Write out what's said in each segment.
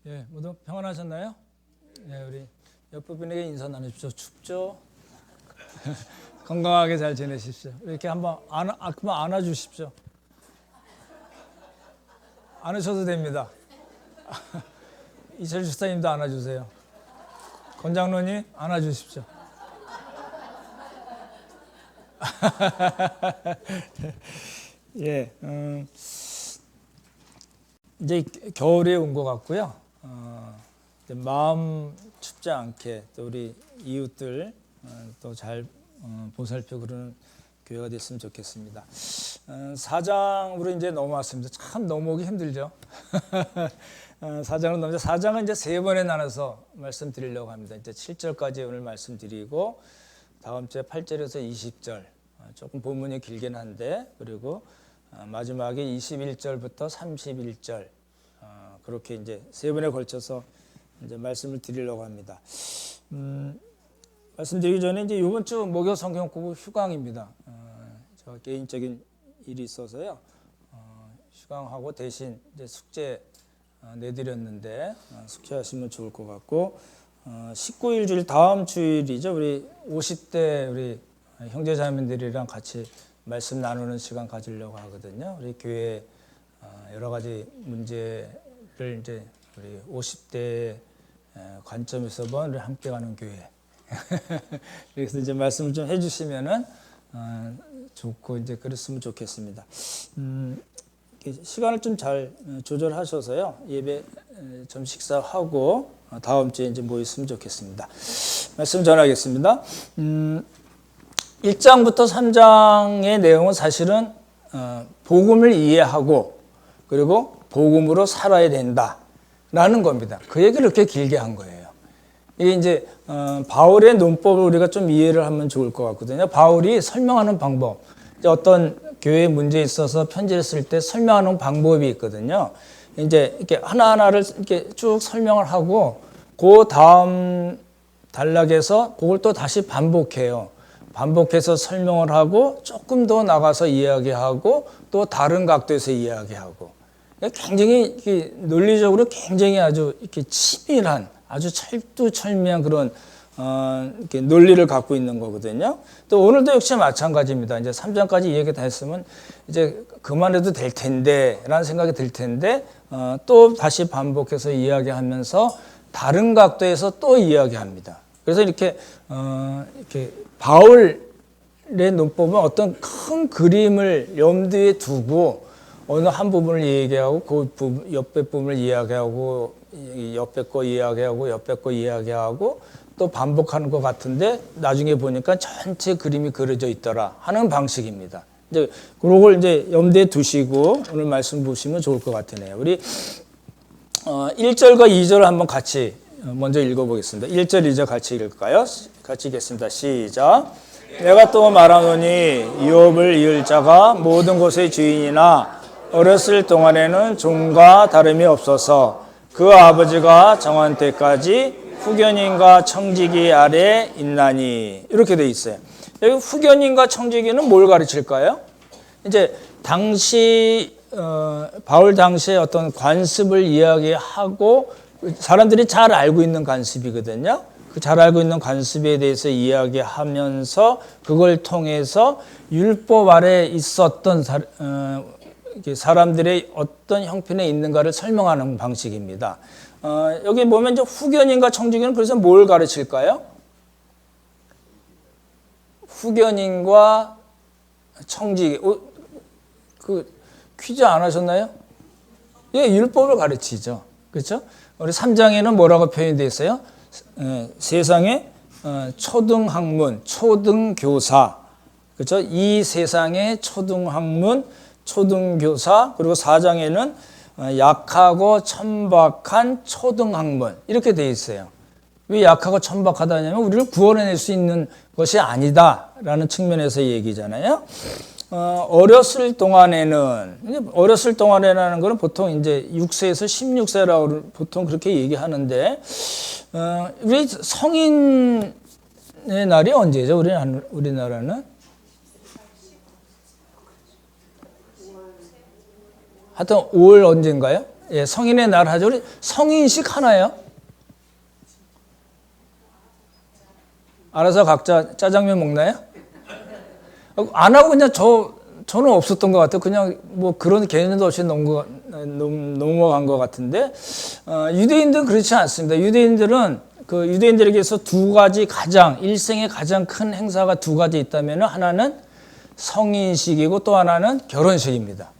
예, 모두 평안하셨나요? 예, 우리 옆부분에게 인사 나누십시오. 춥죠? 건강하게 잘 지내십시오. 이렇게 한번 안아주십시오. 안으셔도 됩니다. 이철 주사님도 안아주세요. 권장로님 안아주십시오. 예, 이제 겨울이 온 것 같고요. 이제 마음 춥지 않게 또 우리 이웃들 또 잘 보살펴 그러는 교회가 됐으면 좋겠습니다. 4장으로 이제 넘어왔습니다. 참 넘어오기 힘들죠. 4장은 넘어 4장은 이제 세 번에 나눠서 말씀드리려고 합니다. 이제 7절까지 오늘 말씀드리고 다음 주에 8절에서 20절 조금 본문이 길긴 한데 그리고 마지막에 21절부터 31절 그렇게 이제 세 번에 걸쳐서 이제 말씀을 드리려고 합니다. 말씀드리기 전에 이제 이번 주 목요 성경 공부 휴강입니다. 제가 개인적인 일이 있어서요. 휴강하고 대신 이제 숙제 내드렸는데 숙제하시면 좋을 것 같고 19일 주일 다음 주일이죠. 우리 50대 우리 형제자매들이랑 같이 말씀 나누는 시간 가지려고 하거든요. 우리 교회 여러 가지 문제를 이제 우리 50대 관점에서 우리 함께 가는 교회. 그래서 이제 말씀을 좀 해주시면은 좋고 이제 그랬으면 좋겠습니다. 시간을 좀 잘 조절하셔서요. 예배 좀 식사하고 다음 주에 이제 모였으면 좋겠습니다. 말씀 전하겠습니다. 1장부터 3장의 내용은 사실은 복음을 이해하고 그리고 복음으로 살아야 된다라는 겁니다. 그 얘기를 이렇게 길게 한 거예요. 이게 이제 바울의 논법을 우리가 좀 이해를 하면 좋을 것 같거든요. 바울이 설명하는 방법, 어떤 교회 문제에 있어서 편지를 쓸 때 설명하는 방법이 있거든요. 이제 이렇게 하나하나를 이렇게 쭉 설명을 하고 그 다음 단락에서 그걸 또 다시 반복해요. 반복해서 설명을 하고 조금 더 나가서 이야기하고 또 다른 각도에서 이야기하고 굉장히 논리적으로 굉장히 아주 이렇게 치밀한 아주 철두철미한 그런 이렇게 논리를 갖고 있는 거거든요. 또 오늘도 역시 마찬가지입니다. 이제 3장까지 이야기 다 했으면 이제 그만해도 될 텐데 라는 생각이 들 텐데 또 다시 반복해서 이야기하면서 다른 각도에서 또 이야기합니다. 그래서 이렇게 바울의 논법은 어떤 큰 그림을 염두에 두고 어느 한 부분을 얘기하고 그 옆에 부분을 이야기하고 옆에 거 이야기하고 옆에 거 이야기하고 또 반복하는 것 같은데 나중에 보니까 전체 그림이 그려져 있더라 하는 방식입니다. 이제 그런 걸 이제 염두에 두시고 오늘 말씀 보시면 좋을 것 같으네요. 우리 1절과 2절을 한번 같이 먼저 읽어보겠습니다. 1절, 2절 같이 읽을까요? 같이 읽겠습니다. 시작. 내가 또 말하노니 이업을 이을 자가 모든 것의 주인이나 어렸을 동안에는 종과 다름이 없어서 그 아버지가 정한 때까지 후견인과 청지기 아래 있나니 이렇게 돼 있어요. 여기 후견인과 청지기는 뭘 가르칠까요? 이제 당시 바울 당시에 어떤 관습을 이야기하고 사람들이 잘 알고 있는 관습이거든요. 그 잘 알고 있는 관습에 대해서 이야기하면서 그걸 통해서 율법 아래 있었던 사람들의 어떤 형편에 있는가를 설명하는 방식입니다. 여기 보면 이제 후견인과 청지기는 그래서 뭘 가르칠까요? 후견인과 청지기. 그 퀴즈 안 하셨나요? 예, 율법을 가르치죠. 그렇죠? 우리 3장에는 뭐라고 표현이 되어 있어요? 세상의 초등학문, 초등교사. 그렇죠? 이 세상의 초등학문, 초등교사, 그리고 4장에는 약하고 천박한 초등학문 이렇게 돼 있어요. 왜 약하고 천박하다 하냐면 우리를 구원해낼 수 있는 것이 아니다라는 측면에서 얘기잖아요. 어렸을 동안에는 거는 보통 이제 6세에서 16세라고 보통 그렇게 얘기하는데 우리 성인의 날이 언제죠? 우리나라는? 하여튼 5월 언젠가요? 예, 성인의 날 하죠. 우리 성인식 하나요? 알아서 각자 짜장면 먹나요? 안 하고 그냥 저는 없었던 것 같아요. 그냥 뭐 그런 개념도 없이 넘어간 것 같은데, 유대인들은 그렇지 않습니다. 유대인들은 그 유대인들에게서 두 가지 일생에 가장 큰 행사가 두 가지 있다면 하나는 성인식이고 또 하나는 결혼식입니다.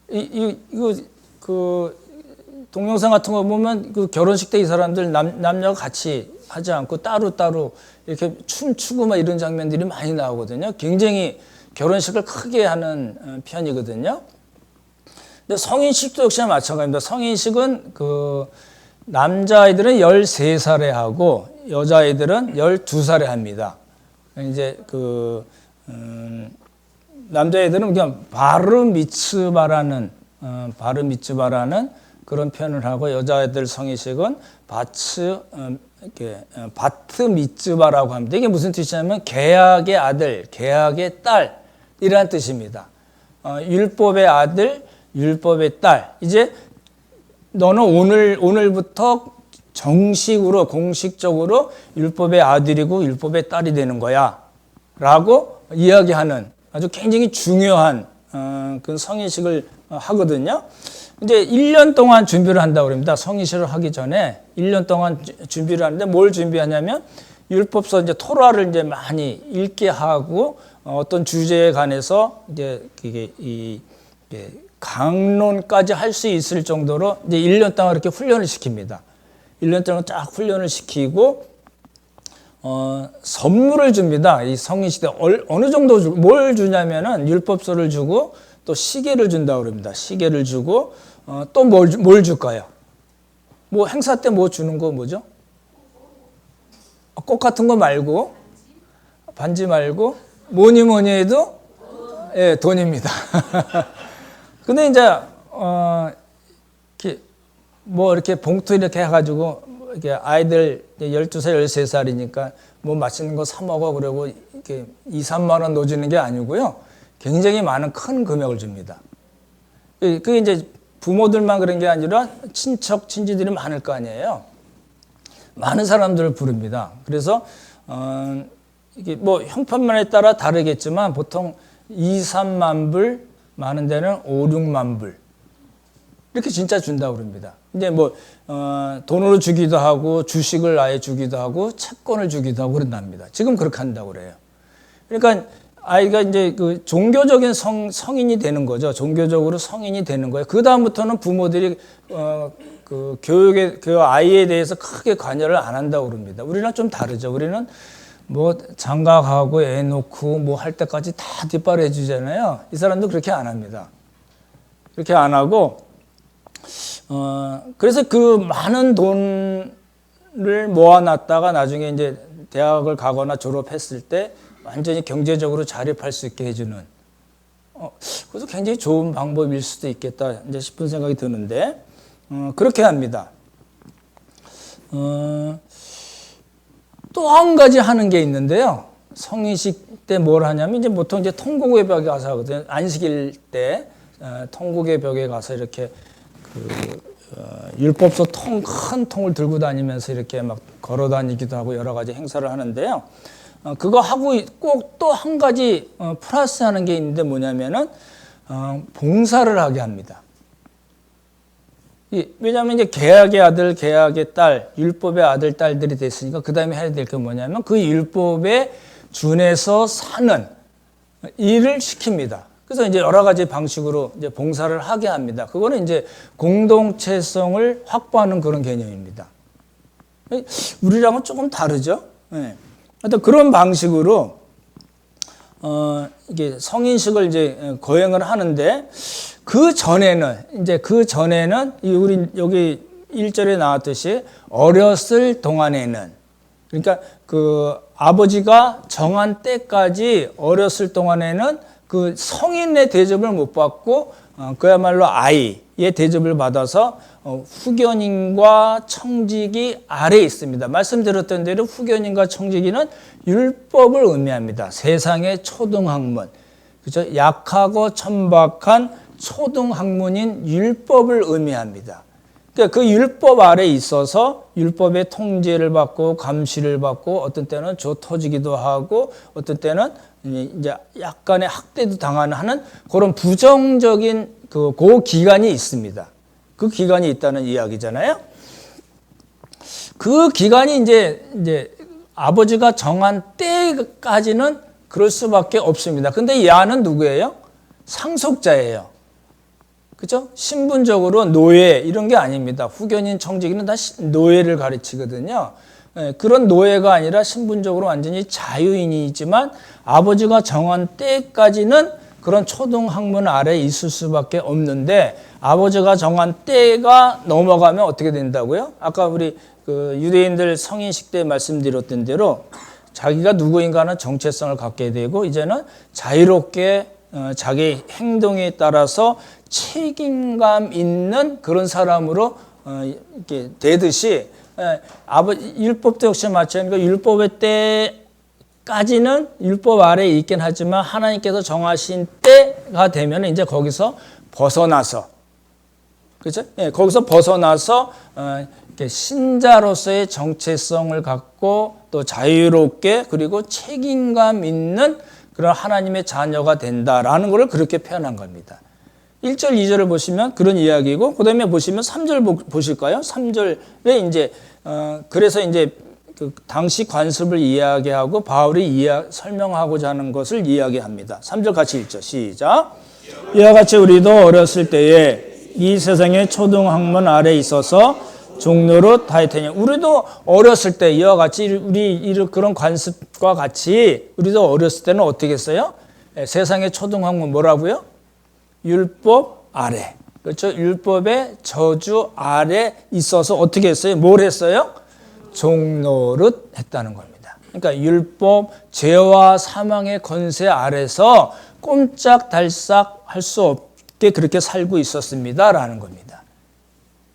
이거 그 동영상 같은 거 보면 그 결혼식 때 이 사람들 남녀가 같이 하지 않고 따로따로 이렇게 춤추고 막 이런 장면들이 많이 나오거든요. 굉장히 결혼식을 크게 하는 편이거든요. 근데 성인식도 역시나 마찬가지입니다. 성인식은 그 남자아이들은 13살에 하고 여자아이들은 12살에 합니다. 이제 남자애들은 그냥 바르 미츠바라는 그런 표현을 하고 여자애들 성인식은 바트 미츠바라고 합니다. 이게 무슨 뜻이냐면 계약의 아들, 계약의 딸이라는 뜻입니다. 율법의 아들, 율법의 딸. 이제 너는 오늘부터 정식으로 공식적으로 율법의 아들이고 율법의 딸이 되는 거야 라고 이야기하는 아주 굉장히 중요한 그 성인식을 하거든요. 이제 1년 동안 준비를 한다고 합니다. 성인식을 하기 전에 1년 동안 준비를 하는데 뭘 준비하냐면 율법서 이제 토라를 이제 많이 읽게 하고 어떤 주제에 관해서 이제 강론까지 할 수 있을 정도로 이제 1년 동안 이렇게 훈련을 시킵니다. 1년 동안 쫙 훈련을 시키고 선물을 줍니다. 이 성인식 때 어느 정도 뭘 주냐면은 율법서를 주고 또 시계를 준다고 그럽니다. 시계를 주고 또 뭘 줄까요? 뭐 행사 때 뭐 주는 거 뭐죠? 꽃 같은 거 말고 반지 말고 뭐니 해도 예, 돈입니다. 근데 이제 이렇게 봉투 이렇게 해가지고 이렇게 아이들 12살, 13살이니까 뭐 맛있는 거 사 먹어 그러고 이렇게 2, 3만 원 넣어주는 게 아니고요. 굉장히 많은 큰 금액을 줍니다. 그게 이제 부모들만 그런 게 아니라 친척, 친지들이 많을 거 아니에요. 많은 사람들을 부릅니다. 그래서 이게 뭐 형편만에 따라 다르겠지만 보통 2, 3만 불, 많은 데는 5, 6만 불 이렇게 진짜 준다고 그럽니다. 이제 뭐 돈으로 주기도 하고 주식을 아예 주기도 하고 채권을 주기도 하고 그런답니다. 지금 그렇게 한다고 그래요. 그러니까 아이가 이제 그 종교적인 성인이 되는 거죠. 종교적으로 성인이 되는 거예요. 그 다음부터는 부모들이 그 교육에 그 아이에 대해서 크게 관여를 안 한다고 그럽니다. 우리랑 좀 다르죠. 우리는 뭐 장가가고 애 놓고 뭐 할 때까지 다 뒷바라지 해주잖아요. 이 사람도 그렇게 안 합니다. 그렇게 안 하고 그래서 그 많은 돈을 모아놨다가 나중에 이제 대학을 가거나 졸업했을 때 완전히 경제적으로 자립할 수 있게 해주는 그것도 굉장히 좋은 방법일 수도 있겠다 이제 싶은 생각이 드는데 그렇게 합니다. 또 한 가지 하는 게 있는데요. 성인식 때 뭘 하냐면 이제 보통 이제 통곡의 벽에 가서 하거든요. 안식일 때 통곡의 벽에 가서 이렇게 율법서 큰 통을 들고 다니면서 이렇게 막 걸어 다니기도 하고 여러 가지 행사를 하는데요. 그거 하고 꼭 또 한 가지 플러스 하는 게 있는데 뭐냐면은 봉사를 하게 합니다. 왜냐하면 이제 계약의 아들, 계약의 딸, 율법의 아들, 딸들이 됐으니까 그 다음에 해야 될 게 뭐냐면 그 율법에 준해서 사는 일을 시킵니다. 그래서 이제 여러 가지 방식으로 이제 봉사를 하게 합니다. 그거는 이제 공동체성을 확보하는 그런 개념입니다. 우리랑은 조금 다르죠. 네. 하여튼 그런 방식으로 이게 성인식을 이제 거행을 하는데 그 전에는 우리 여기 1절에 나왔듯이 어렸을 동안에는 그러니까 그 아버지가 정한 때까지 어렸을 동안에는 그 성인의 대접을 못 받고 그야말로 아이의 대접을 받아서 후견인과 청지기 아래에 있습니다. 말씀드렸던 대로 후견인과 청지기는 율법을 의미합니다. 세상의 초등학문, 그렇죠? 약하고 천박한 초등학문인 율법을 의미합니다. 그러니까 그 율법 아래 있어서 율법의 통제를 받고 감시를 받고 어떤 때는 조 터지기도 하고 어떤 때는 이제 약간의 학대도 당하는 그런 부정적인 그 기간이 있습니다. 그 기간이 있다는 이야기잖아요. 그 기간이 이제 아버지가 정한 때까지는 그럴 수밖에 없습니다. 근데 이 아는 누구예요? 상속자예요. 그죠? 신분적으로 노예 이런 게 아닙니다. 후견인 청지기는 다 노예를 가르치거든요. 그런 노예가 아니라 신분적으로 완전히 자유인이지만 아버지가 정한 때까지는 그런 초등학문 아래 있을 수밖에 없는데 아버지가 정한 때가 넘어가면 어떻게 된다고요? 아까 우리 그 유대인들 성인식 때 말씀드렸던 대로 자기가 누구인가는 정체성을 갖게 되고 이제는 자유롭게 자기 행동에 따라서 책임감 있는 그런 사람으로 이렇게 되듯이 율법도 역시 마찬가지고 율법의 때까지는 율법 아래에 있긴 하지만 하나님께서 정하신 때가 되면 이제 거기서 벗어나서 그렇죠? 거기서 벗어나서 이렇게 신자로서의 정체성을 갖고 또 자유롭게 그리고 책임감 있는 그런 하나님의 자녀가 된다라는 것을 그렇게 표현한 겁니다. 1절, 2절을 보시면 그런 이야기고, 그 다음에 보시면 3절 보실까요? 3절에 이제, 그래서 이제 그 당시 관습을 이야기하고 바울이 설명하고자 하는 것을 이야기합니다. 3절 같이 읽죠. 시작. 이와 같이 우리도 어렸을 때에 이 세상의 초등학문 아래 있어서 종로로 다했더니 우리도 어렸을 때 이와 같이 우리 그런 관습과 같이 우리도 어렸을 때는 어떻게 했어요? 세상의 초등학문 뭐라고요? 율법 아래. 그렇죠? 율법의 저주 아래 있어서 어떻게 했어요? 뭘 했어요? 종노릇 했다는 겁니다. 그러니까 율법, 죄와 사망의 권세 아래서 꼼짝달싹 할 수 없게 그렇게 살고 있었습니다라는 겁니다.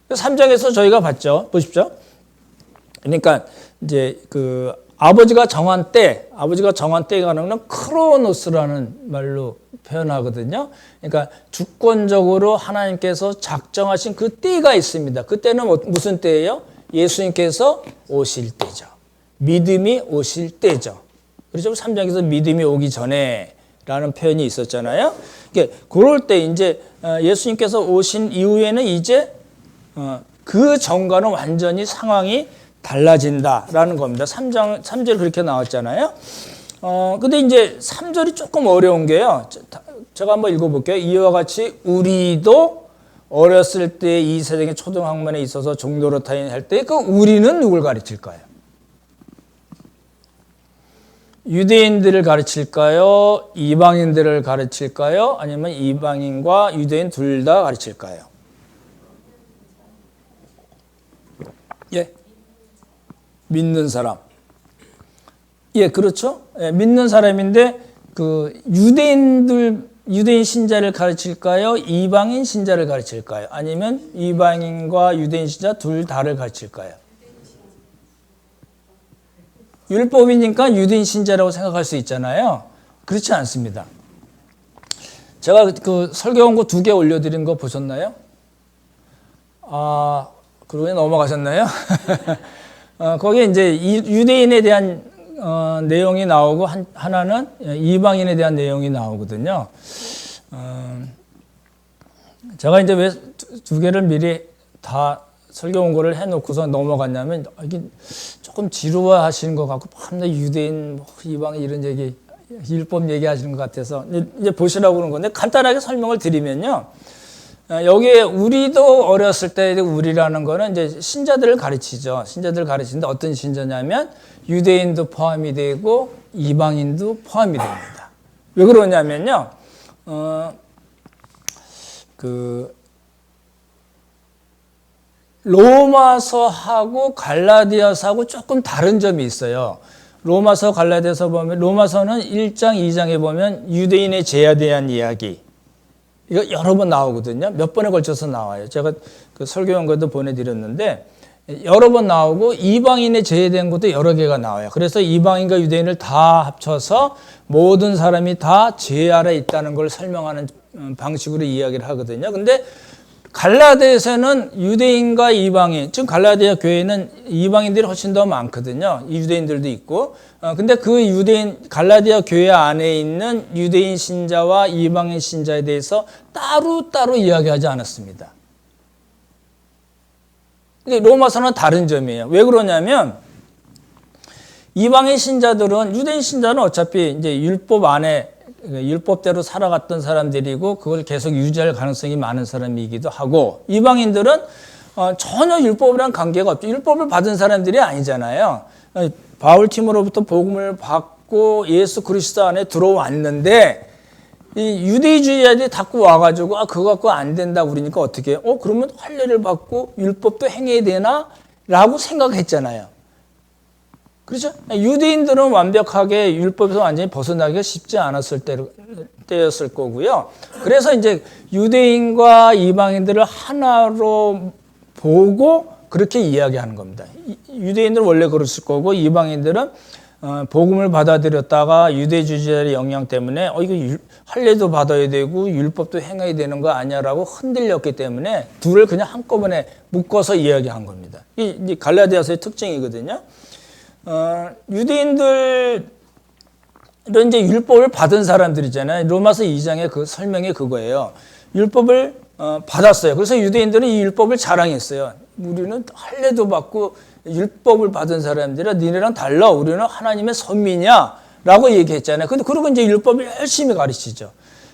3장에서 저희가 봤죠. 보십시오. 그러니까 이제 그 아버지가 정한 때가 하는 크로노스라는 말로 표현하거든요. 그러니까 주권적으로 하나님께서 작정하신 그 때가 있습니다. 그때는 무슨 때예요? 예수님께서 오실 때죠. 믿음이 오실 때죠. 그렇죠? 3장에서 믿음이 오기 전에 라는 표현이 있었잖아요. 그럴 때 이제 예수님께서 오신 이후에는 이제 그 전과는 완전히 상황이 달라진다라는 겁니다. 3절 그렇게 나왔잖아요. 근데 이제 3절이 조금 어려운 게요. 제가 한번 읽어볼게요. 이와 같이 우리도 어렸을 때 이 세상의 초등학문에 있어서 종로로 타인할 때 그 우리는 누굴 가르칠까요? 유대인들을 가르칠까요? 이방인들을 가르칠까요? 아니면 이방인과 유대인 둘 다 가르칠까요? 예. 믿는 사람. 예, 그렇죠. 예, 믿는 사람인데 그 유대인 신자를 가르칠까요? 이방인 신자를 가르칠까요? 아니면 이방인과 유대인 신자 둘 다를 가르칠까요? 율법이니까 유대인 신자라고 생각할 수 있잖아요. 그렇지 않습니다. 제가 그 설교 원고 2개 올려드린 거 보셨나요? 그러고 넘어가셨나요? 거기에 이제 유대인에 대한 내용이 나오고 하나는 이방인에 대한 내용이 나오거든요. 제가 이제 왜 2개를 미리 다 설교 원고를 해놓고서 넘어갔냐면 이게 조금 지루하시는 것 같고 밤낮 유대인, 이방인 이런 얘기, 율법 얘기하시는 것 같아서 이제 보시라고 그러는 건데 간단하게 설명을 드리면요. 여기에 우리도 어렸을 때 우리라는 거는 이제 신자들을 가르치죠. 신자들을 가르치는데 어떤 신자냐면 유대인도 포함이 되고 이방인도 포함이 됩니다. 왜 그러냐면요. 로마서하고 갈라디아서하고 조금 다른 점이 있어요. 로마서, 갈라디아서 보면 로마서는 1장, 2장에 보면 유대인의 죄에 대한 이야기. 이거 여러 번 나오거든요. 몇 번에 걸쳐서 나와요. 제가 그 설교 연구도 보내드렸는데 여러 번 나오고 이방인의 죄에 대한 것도 여러 개가 나와요. 그래서 이방인과 유대인을 다 합쳐서 모든 사람이 다 죄 아래 있다는 걸 설명하는 방식으로 이야기를 하거든요. 근데 갈라디아에서는 유대인과 이방인, 즉 갈라디아 교회는 이방인들이 훨씬 더 많거든요. 유대인들도 있고. 근데 그 갈라디아 교회 안에 있는 유대인 신자와 이방인 신자에 대해서 따로 이야기하지 않았습니다. 근데 로마서는 다른 점이에요. 왜 그러냐면 이방인 신자들은, 유대인 신자는 어차피 이제 율법 안에 율법대로 살아갔던 사람들이고 그걸 계속 유지할 가능성이 많은 사람이기도 하고, 이방인들은 전혀 율법이랑 관계가 없죠. 율법을 받은 사람들이 아니잖아요. 바울 팀으로부터 복음을 받고 예수 그리스도 안에 들어왔는데 이 유대주의자들이 자꾸 와가지고 그거 갖고 안 된다 그러니까 어떻게 해요? 그러면 할례를 받고 율법도 행해야 되나? 라고 생각했잖아요. 그렇죠? 유대인들은 완벽하게 율법에서 완전히 벗어나기가 쉽지 않았을 때였을 거고요. 그래서 이제 유대인과 이방인들을 하나로 보고 그렇게 이야기하는 겁니다. 유대인들은 원래 그랬을 거고, 이방인들은 복음을 받아들였다가 유대주의자의 영향 때문에 이거 할례도 받아야 되고 율법도 행해야 되는 거 아니야라고 흔들렸기 때문에 둘을 그냥 한꺼번에 묶어서 이야기한 겁니다. 이 갈라디아서의 특징이거든요. 유대인들은 이제 율법을 받은 사람들이잖아요. 로마서 2장의 그 설명이 그거예요. 율법을 받았어요. 그래서 유대인들은 이 율법을 자랑했어요. 우리는 할례도 받고 율법을 받은 사람들이라 니네랑 달라. 우리는 하나님의 선민이야 라고 얘기했잖아요. 근데 그러고 이제 율법을 열심히 가르치죠.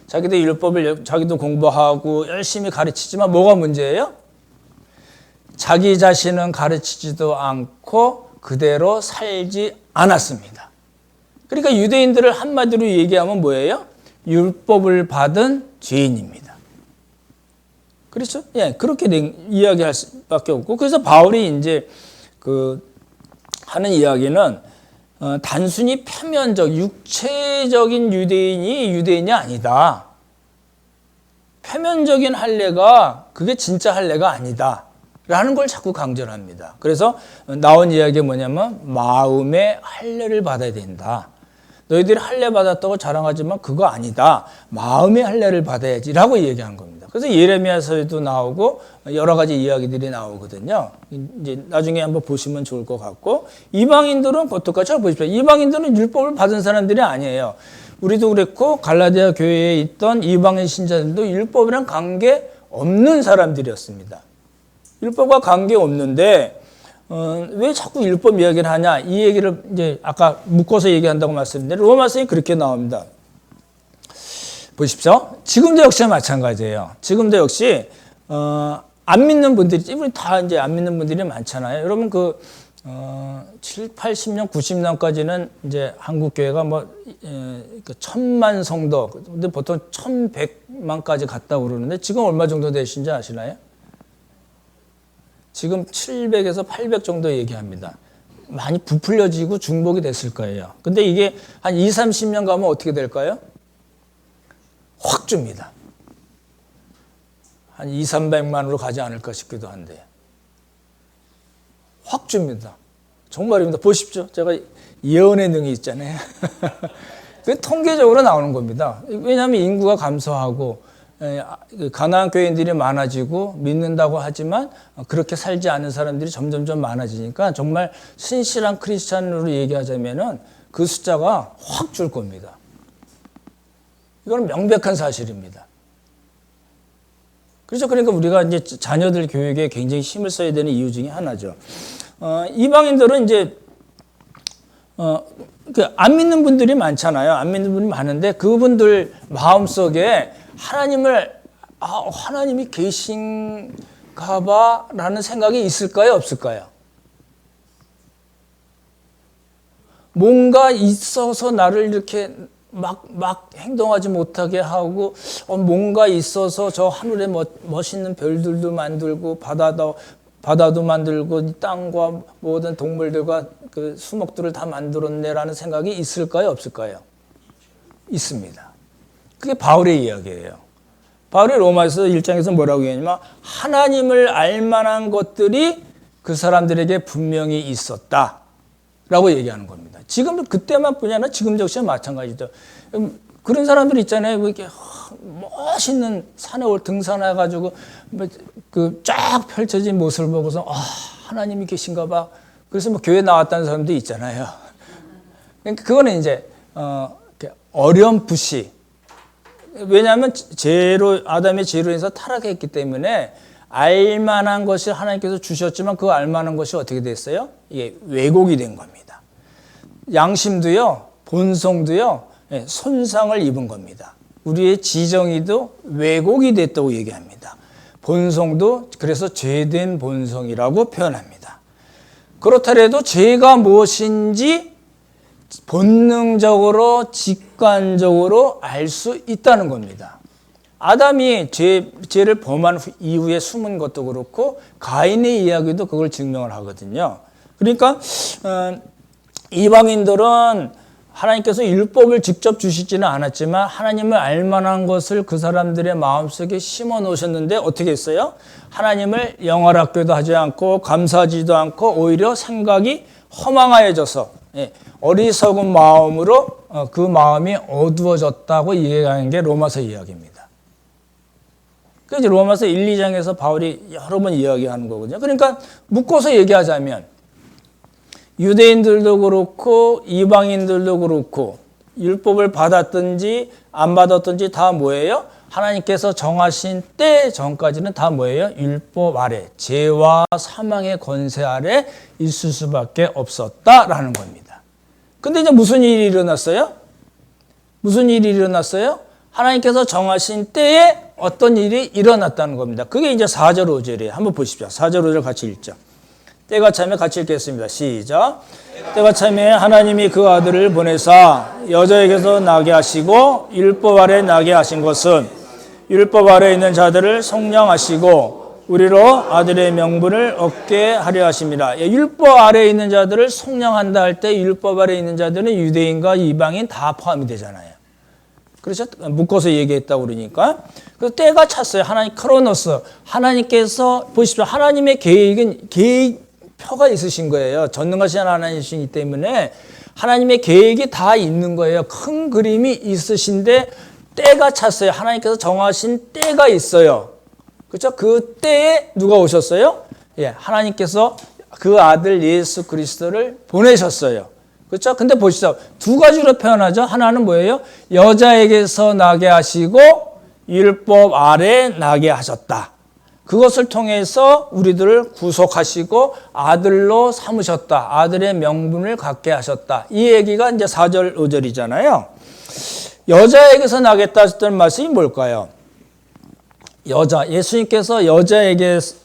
자기도 율법을 자기도 공부하고 열심히 가르치지만 뭐가 문제예요? 자기 자신은 가르치지도 않고 그대로 살지 않았습니다. 그러니까 유대인들을 한마디로 얘기하면 뭐예요? 율법을 받은 죄인입니다. 그렇죠? 예, 그렇게 이야기할 수밖에 없고, 그래서 바울이 이제 하는 이야기는 단순히 표면적, 육체적인 유대인이 아니다. 표면적인 할례가 그게 진짜 할례가 아니다. 라는 걸 자꾸 강조를 합니다. 그래서 나온 이야기가 뭐냐면 마음의 할례를 받아야 된다. 너희들이 할례 받았다고 자랑하지만 그거 아니다. 마음의 할례를 받아야지 라고 얘기한 겁니다. 그래서 예레미야서에도 나오고 여러 가지 이야기들이 나오거든요. 이제 나중에 한번 보시면 좋을 것 같고, 이방인들은 어떡하죠? 보십시오. 이방인들은 율법을 받은 사람들이 아니에요. 우리도 그랬고 갈라디아 교회에 있던 이방인 신자들도 율법이랑 관계 없는 사람들이었습니다. 율법과 관계 없는데 왜 자꾸 율법 이야기를 하냐? 이 얘기를 이제 아까 묶어서 얘기한다고 말씀드렸는데 로마서에 그렇게 나옵니다. 보십시오. 지금도 역시 마찬가지예요. 지금도 역시 안 믿는 분들이, 이분 다 이제 안 믿는 분들이 많잖아요. 여러분 7, 80년, 90년까지는 이제 한국 교회가 1000만 성도, 근데 보통 1100만까지 갔다고 그러는데 지금 얼마 정도 되신지 아시나요? 지금 700에서 800 정도 얘기합니다. 많이 부풀려지고 중복이 됐을 거예요. 근데 이게 한 20, 30년 가면 어떻게 될까요? 확 줍니다. 한 2, 300만으로 가지 않을까 싶기도 한데. 확 줍니다. 정말입니다. 보십시오. 제가 예언의 능이 있잖아요. 그 통계적으로 나오는 겁니다. 왜냐하면 인구가 감소하고 가나안 교인들이 많아지고 믿는다고 하지만 그렇게 살지 않는 사람들이 점점 많아지니까 정말 신실한 크리스찬으로 얘기하자면은 그 숫자가 확 줄 겁니다. 이건 명백한 사실입니다. 그렇죠. 그러니까 우리가 이제 자녀들 교육에 굉장히 힘을 써야 되는 이유 중에 하나죠. 이방인들은 이제 안 믿는 분들이 많잖아요. 안 믿는 분이 많은데 그분들 마음속에 하나님이 계신가 봐 라는 생각이 있을까요? 없을까요? 뭔가 있어서 나를 이렇게 막 행동하지 못하게 하고 뭔가 있어서 저 하늘에 멋있는 별들도 만들고 바다도 만들고 땅과 모든 동물들과 그 수목들을 다 만들었네라는 생각이 있을까요? 없을까요? 있습니다. 그게 바울의 이야기예요. 바울이 로마서 1장에서 뭐라고 얘기하냐면 하나님을 알만한 것들이 그 사람들에게 분명히 있었다라고 얘기하는 겁니다. 지금 그때만 뿐이 아니라 지금 역시 마찬가지죠. 그런 사람들 있잖아요. 뭐 이렇게 멋있는 산에 등산해가지고 그 쫙 펼쳐진 모습을 보고서 하나님이 계신가 봐. 그래서 뭐 교회 나왔다는 사람도 있잖아요. 그러니까 그거는 이제 어렴풋이, 왜냐하면 아담의 죄로 인해서 타락했기 때문에 알만한 것이 하나님께서 주셨지만 그 알만한 것이 어떻게 됐어요? 이게 왜곡이 된 겁니다. 양심도요, 본성도요, 손상을 입은 겁니다. 우리의 지정의도 왜곡이 됐다고 얘기합니다. 본성도 그래서 죄된 본성이라고 표현합니다. 그렇더라도 죄가 무엇인지 본능적으로, 직관적으로 알 수 있다는 겁니다. 아담이 죄를 범한 이후에 숨은 것도 그렇고 가인의 이야기도 그걸 증명을 하거든요. 그러니까 이방인들은 하나님께서 율법을 직접 주시지는 않았지만 하나님을 알만한 것을 그 사람들의 마음속에 심어 놓으셨는데 어떻게 했어요? 하나님을 영화롭게도 하지 않고 감사하지도 않고 오히려 생각이 허망하여져서 어리석은 마음으로 그 마음이 어두워졌다고 이해하는 게 로마서 이야기입니다. 그래서 로마서 1, 2장에서 바울이 여러 번 이야기하는 거거든요. 그러니까 묶어서 얘기하자면 유대인들도 그렇고 이방인들도 그렇고 율법을 받았든지 안 받았든지 다 뭐예요? 하나님께서 정하신 때 전까지는 다 뭐예요? 율법 아래, 죄와 사망의 권세 아래 있을 수밖에 없었다라는 겁니다. 근데 이제 무슨 일이 일어났어요? 무슨 일이 일어났어요? 하나님께서 정하신 때에 어떤 일이 일어났다는 겁니다. 그게 이제 4절 5절이에요. 한번 보십시오. 4절 5절 같이 읽죠. 때가 차면 같이 읽겠습니다. 시작. 때가 차면 하나님이 그 아들을 보내사 여자에게서 나게 하시고 율법 아래 나게 하신 것은 율법 아래 있는 자들을 속량하시고 우리로 아들의 명분을 얻게 하려 하심이라. 율법 아래 있는 자들을 속량한다 할 때 율법 아래 있는 자들은 유대인과 이방인 다 포함이 되잖아요. 그렇죠? 묶어서 얘기했다고 그러니까. 그 때가 찼어요. 하나님 크로노스. 하나님께서 보십시오. 하나님의 계획은 계획표가 있으신 거예요. 전능하신 하나님이시기 때문에 하나님의 계획이 다 있는 거예요. 큰 그림이 있으신데 때가 찼어요. 하나님께서 정하신 때가 있어요. 그렇죠? 그 때에 누가 오셨어요? 하나님께서 그 아들 예수 그리스도를 보내셨어요. 그렇죠? 근데 보시죠. 두 가지로 표현하죠. 하나는 뭐예요? 여자에게서 나게 하시고 율법 아래 나게 하셨다. 그것을 통해서 우리들을 구속하시고 아들로 삼으셨다. 아들의 명분을 갖게 하셨다. 이 얘기가 이제 4절 5절이잖아요. 여자에게서 나겠다 하셨던 말씀이 뭘까요? 예수님께서 여자에게서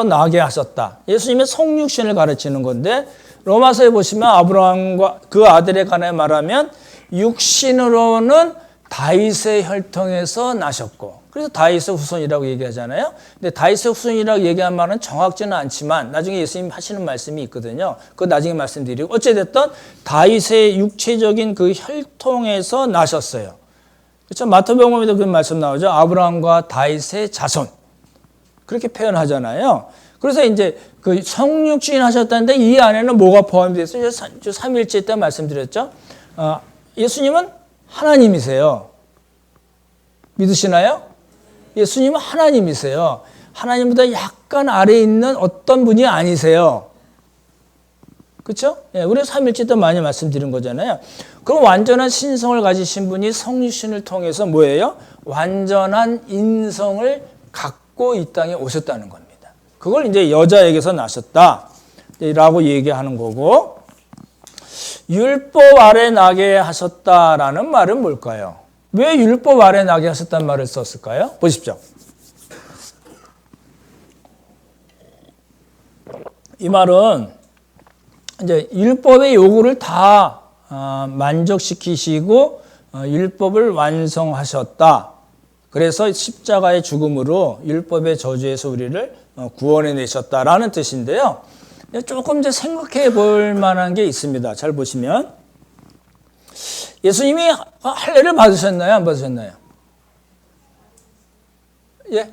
나게 하셨다. 예수님의 성육신을 가르치는 건데 로마서에 보시면 아브라함과 그 아들에 관해 말하면 육신으로는 다윗의 혈통에서 나셨고, 그래서 다윗의 후손이라고 얘기하잖아요. 근데 다윗의 후손이라고 얘기한 말은 정확지는 않지만 나중에 예수님 하시는 말씀이 있거든요. 그거 나중에 말씀드리고, 어찌됐든 다윗의 육체적인 그 혈통에서 나셨어요. 그렇죠? 마태복음에도 그 말씀 나오죠. 아브라함과 다윗의 자손. 그렇게 표현하잖아요. 그래서 이제 그 성육신 하셨다는데 이 안에는 뭐가 포함이 됐어요? 3일째 때 말씀드렸죠. 예수님은 하나님이세요. 믿으시나요? 예수님은 하나님이세요. 하나님보다 약간 아래에 있는 어떤 분이 아니세요. 그렇죠? 우리 3일째 때 많이 말씀드린 거잖아요. 그럼 완전한 신성을 가지신 분이 성육신을 통해서 뭐예요? 완전한 인성을 갖고 이 땅에 오셨다는 겁니다. 그걸 이제 여자에게서 나셨다라고 얘기하는 거고, 율법 아래 나게 하셨다라는 말은 뭘까요? 왜 율법 아래 나게 하셨다는 말을 썼을까요? 보십시오. 이 말은 이제 율법의 요구를 다 만족시키시고 율법을 완성하셨다. 그래서 십자가의 죽음으로 율법의 저주에서 우리를 구원해 내셨다라는 뜻인데요. 조금 이제 생각해 볼 만한 게 있습니다. 잘 보시면 예수님이 할례를 받으셨나요? 안 받으셨나요? 예?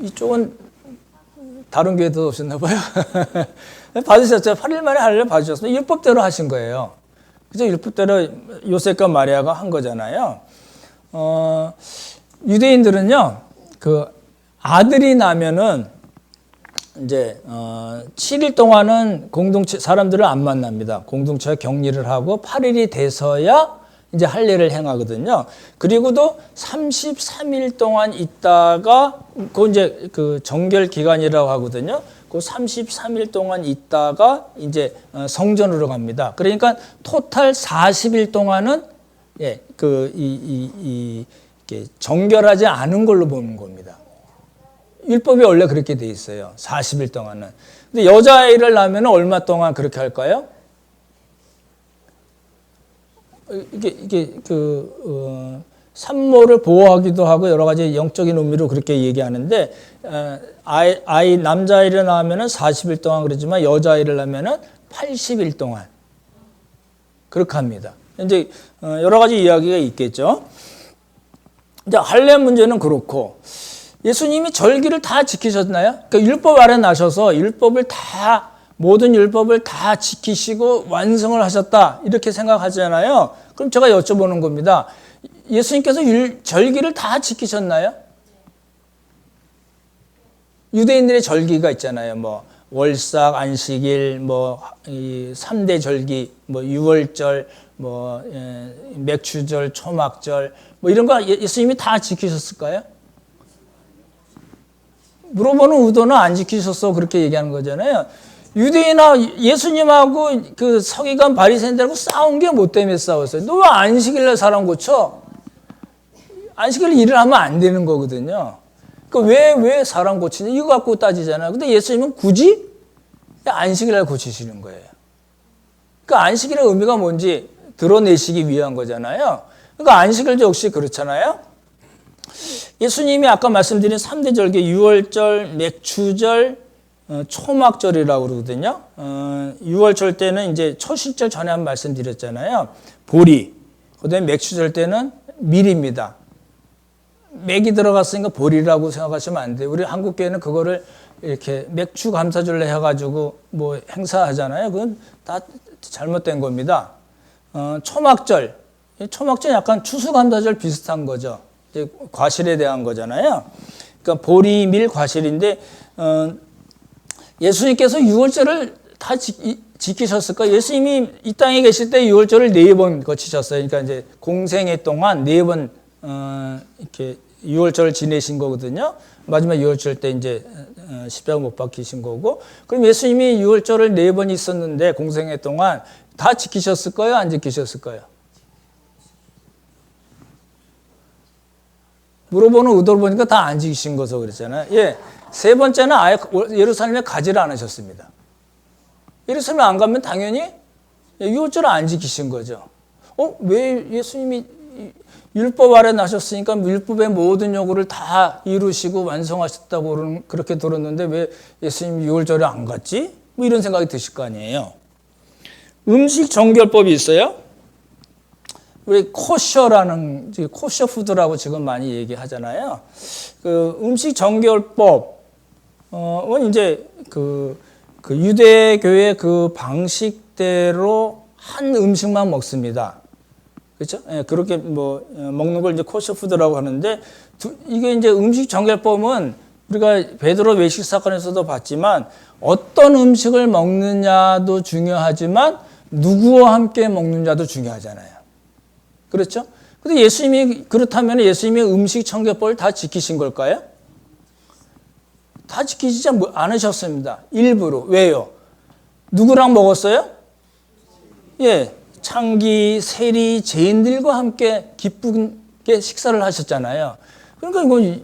이쪽은 다른 교회도 오셨나 봐요. 받으셨죠. 8일 만에 할례를 받으셨어요. 율법대로 하신 거예요. 그래서 율법대로 요셉과 마리아가 한 거잖아요. 유대인들은요, 그 아들이 나면은 이제 7일 동안은 공동체 사람들을 안 만납니다. 공동체와 격리를 하고 8일이 돼서야 이제 할례를 행하거든요. 그리고도 33일 동안 있다가 그 이제 그 정결 기간이라고 하거든요. 그 33일 동안 있다가 이제 성전으로 갑니다. 그러니까 토탈 40일 동안은 이렇게 정결하지 않은 걸로 보는 겁니다. 율법이 원래 그렇게 돼 있어요. 40일 동안은. 근데 여자아이를 낳으면 얼마 동안 그렇게 할까요? 산모를 보호하기도 하고 여러 가지 영적인 의미로 그렇게 얘기하는데, 남자아이를 낳으면 40일 동안 그러지만 여자아이를 낳으면 80일 동안 그렇게 합니다. 이제 여러 가지 이야기가 있겠죠. 이제 할례 문제는 그렇고, 예수님이 절기를 다 지키셨나요? 그러니까 율법 아래 나셔서 모든 율법을 다 지키시고 완성을 하셨다 이렇게 생각하잖아요. 그럼 제가 여쭤보는 겁니다. 예수님께서 절기를 다 지키셨나요? 유대인들의 절기가 있잖아요. 뭐 월삭, 안식일, 뭐 이 3대 절기, 뭐 유월절, 뭐 맥추절, 초막절, 뭐 이런 거 예수님이 다 지키셨을까요? 물어보는 의도는 안 지키셨어 그렇게 얘기하는 거잖아요. 유대인하고 예수님하고 그 서기관 바리새인들하고 싸운 게 뭐 때문에 싸웠어요? 너 왜 안식일날 사람 고쳐? 안식일 일을 하면 안 되는 거거든요. 그러니까 왜 사람 고치냐? 이거 갖고 따지잖아요. 근데 예수님은 굳이 안식일날 고치시는 거예요. 그러니까 안식일의 의미가 뭔지 드러내시기 위한 거잖아요. 그러니까 안식일도 역시 그렇잖아요. 예수님이 아까 말씀드린 3대 절기 유월절, 맥추절, 초막절이라고 그러거든요. 6월절 때는 이제 초실절 전에 한 말씀드렸잖아요. 보리. 그다음에 맥추절 때는 밀입니다. 맥이 들어갔으니까 보리라고 생각하시면 안 돼요. 우리 한국교회는 그거를 이렇게 맥추 감사절로 해가지고 뭐 행사하잖아요. 그건 다 잘못된 겁니다. 초막절. 초막절 약간 추수감사절 비슷한 거죠. 과실에 대한 거잖아요. 그러니까 보리, 밀, 과실인데 예수님께서 6월절을 다 지키셨을까? 예수님이 이 땅에 계실 때 6월절을 4번 거치셨어요. 그러니까 이제 공생애 동안 4번 이렇게 6월절을 지내신 거거든요. 마지막 6월절 때 이제 십자가 못 박히신 거고. 그럼 예수님이 6월절을 4번 있었는데 공생애 동안 다 지키셨을까요? 안 지키셨을까요? 물어보는 의도를 보니까 다 안 지키신 거서 그랬잖아요. 예. 세 번째는 아예 예루살렘에 가지를 않으셨습니다. 예루살렘에 안 가면 당연히 6월절을 안 지키신 거죠. 왜 예수님이 율법 아래 나셨으니까 율법의 모든 요구를 다 이루시고 완성하셨다고 그렇게 들었는데 왜 예수님이 6월절에 안 갔지? 뭐 이런 생각이 드실 거 아니에요. 음식 정결법이 있어요. 우리 코셔라는 코셔 푸드라고 지금 많이 얘기하잖아요. 그 음식 정결법은 이제 그 유대교의 그 방식대로 한 음식만 먹습니다. 그렇죠? 예, 그렇게 뭐 먹는 걸 이제 코셔 푸드라고 하는데 이게 이제 음식 정결법은 우리가 베드로 외식 사건에서도 봤지만 어떤 음식을 먹느냐도 중요하지만 누구와 함께 먹느냐도 중요하잖아요. 그렇죠? 근데 예수님이 그렇다면 예수님이 음식 정결법을 다 지키신 걸까요? 다 지키지 않으셨습니다. 일부러. 왜요? 누구랑 먹었어요? 예, 창기, 세리, 죄인들과 함께 기쁘게 식사를 하셨잖아요. 그러니까 이건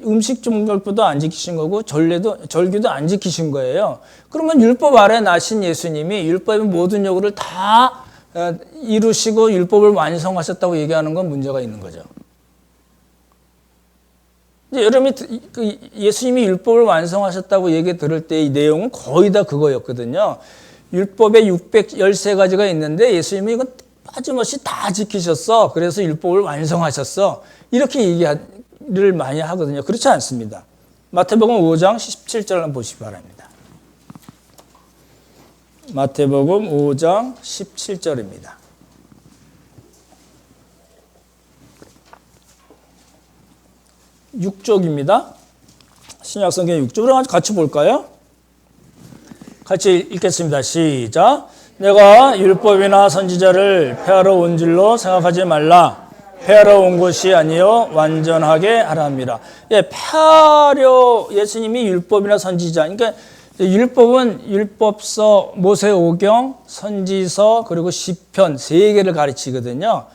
음식 정결법도 안 지키신 거고 절기도 안 지키신 거예요. 그러면 율법 아래 나신 예수님이 율법의 모든 요구를 다 이루시고 율법을 완성하셨다고 얘기하는 건 문제가 있는 거죠. 이제 여러분이 예수님이 율법을 완성하셨다고 얘기 들을 때 이 내용은 거의 다 그거였거든요. 율법에 613가지가 있는데 예수님이 이건 빠짐없이 다 지키셨어. 그래서 율법을 완성하셨어. 이렇게 얘기를 많이 하거든요. 그렇지 않습니다. 마태복음 5장 17절 한번 보시기 바랍니다. 마태복음 5장 17절입니다. 6쪽입니다. 신약성경 6쪽으로 같이 볼까요? 같이 읽겠습니다. 시작. 내가 율법이나 선지자를 폐하러 온 줄로 생각하지 말라. 폐하러 온 것이 아니요 완전하게 하라 합니다. 예, 폐하려 예수님이 율법이나 선지자. 그러니까 율법은 율법서, 모세오경, 선지서 그리고 시편 세 개를 가르치거든요.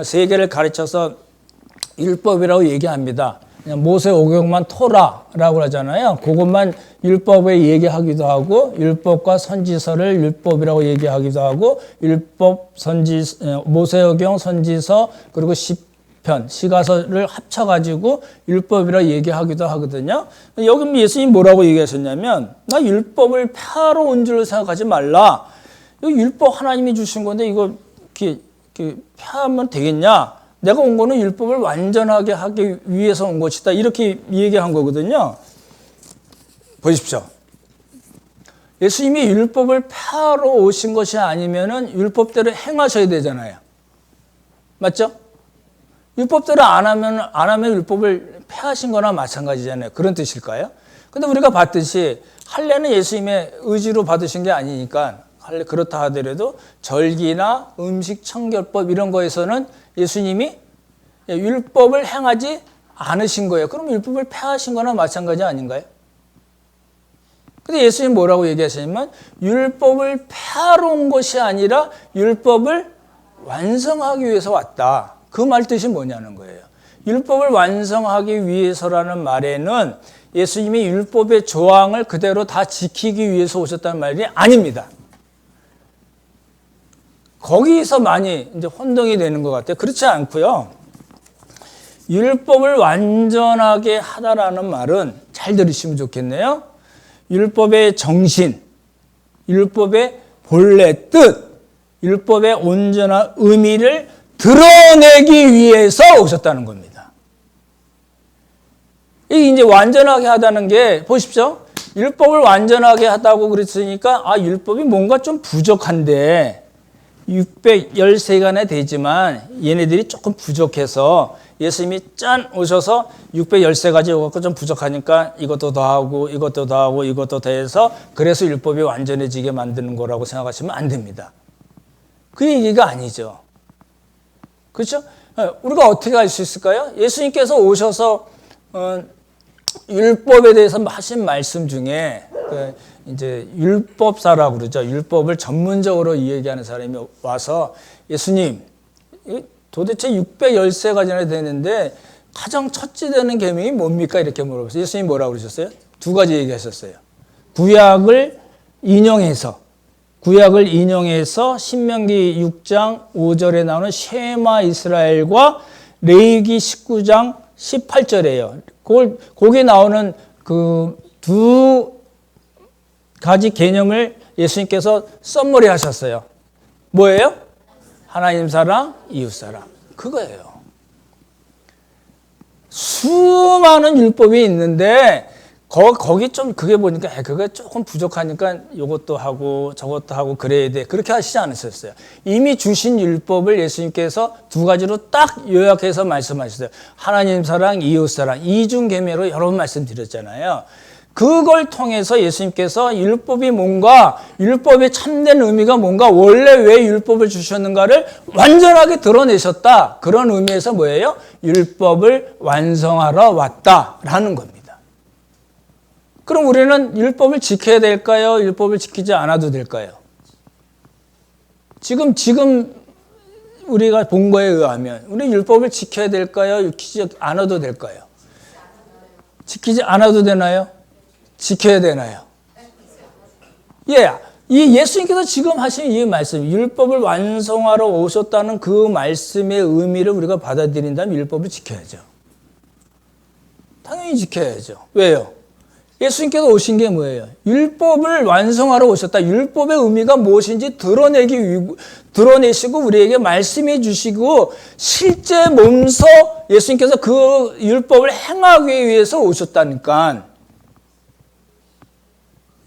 세 개를 가르쳐서 율법이라고 얘기합니다. 그냥 모세오경만 토라라고 하잖아요. 그것만 율법에 얘기하기도 하고 율법과 선지서를 율법이라고 얘기하기도 하고 율법, 모세오경, 선지서 그리고 시편, 시가서를 합쳐가지고 율법이라고 얘기하기도 하거든요. 여기 예수님이 뭐라고 얘기하셨냐면 나 율법을 폐하러 온 줄로 생각하지 말라. 이 율법 하나님이 주신 건데 이거 이렇게 폐하면 되겠냐? 내가 온 거는 율법을 완전하게 하기 위해서 온 것이다. 이렇게 얘기한 거거든요. 보십시오. 예수님이 율법을 폐하러 오신 것이 아니면은 율법대로 행하셔야 되잖아요. 맞죠? 율법대로 안 하면 율법을 폐하신 거나 마찬가지잖아요. 그런 뜻일까요? 근데 우리가 봤듯이 할례는 예수님의 의지로 받으신 게 아니니까 그렇다 하더라도 절기나 음식 청결법 이런 거에서는 예수님이 율법을 행하지 않으신 거예요. 그럼 율법을 폐하신 거나 마찬가지 아닌가요? 근데 예수님 뭐라고 얘기하시냐면 율법을 폐하러 온 것이 아니라 율법을 완성하기 위해서 왔다. 그 말 뜻이 뭐냐는 거예요. 율법을 완성하기 위해서라는 말에는 예수님이 율법의 조항을 그대로 다 지키기 위해서 오셨다는 말이 아닙니다. 거기서 많이 이제 혼동이 되는 것 같아요. 그렇지 않고요. 율법을 완전하게 하다라는 말은 잘 들으시면 좋겠네요. 율법의 정신, 율법의 본래 뜻, 율법의 온전한 의미를 드러내기 위해서 오셨다는 겁니다. 이게 이제 완전하게 하다는 게 보십시오. 율법을 완전하게 하다고 그랬으니까 율법이 뭔가 좀 부족한데 613가나 되지만 얘네들이 조금 부족해서 예수님이 짠 오셔서 613가지 오갖고 좀 부족하니까 이것도 더 하고 이것도 더 하고 이것도 더 해서 그래서 율법이 완전해지게 만드는 거라고 생각하시면 안 됩니다. 그 얘기가 아니죠. 그렇죠? 우리가 어떻게 알 수 있을까요? 예수님께서 오셔서 율법에 대해서 하신 말씀 중에 이제 율법사라고 그러죠. 율법을 전문적으로 얘기하는 사람이 와서 예수님 도대체 613가지나 되는데 가장 첫째 되는 계명이 뭡니까? 이렇게 물어봤어요. 예수님 뭐라고 그러셨어요? 두 가지 얘기하셨어요. 구약을 인용해서 신명기 6장 5절에 나오는 쉐마 이스라엘과 레위기 19장 18절이에요. 거기에 나오는 그 두 가지 개념을 예수님께서 썸머리 하셨어요. 뭐예요? 하나님 사랑, 이웃 사랑. 그거예요. 수많은 율법이 있는데 거기 좀 그게 보니까 그게 조금 부족하니까 이것도 하고 저것도 하고 그래야 돼. 그렇게 하시지 않으셨어요. 이미 주신 율법을 예수님께서 두 가지로 딱 요약해서 말씀하셨어요. 하나님 사랑, 이웃 사랑. 이중계명으로 여러 번 말씀드렸잖아요. 그걸 통해서 예수님께서 율법이 뭔가, 율법의 참된 의미가 뭔가, 원래 왜 율법을 주셨는가를 완전하게 드러내셨다. 그런 의미에서 뭐예요? 율법을 완성하러 왔다라는 겁니다. 그럼 우리는 율법을 지켜야 될까요? 율법을 지키지 않아도 될까요? 지금 우리가 본 거에 의하면 우리 율법을 지켜야 될까요? 지키지 않아도 될까요? 지키지 않아도 되나요? 지켜야 되나요? 이 예수님께서 지금 하신 이 말씀, 율법을 완성하러 오셨다는 그 말씀의 의미를 우리가 받아들인다면 율법을 지켜야죠. 당연히 지켜야죠. 왜요? 예수님께서 오신 게 뭐예요? 율법을 완성하러 오셨다. 율법의 의미가 무엇인지 드러내시고 우리에게 말씀해 주시고 실제 몸소 예수님께서 그 율법을 행하기 위해서 오셨다니까.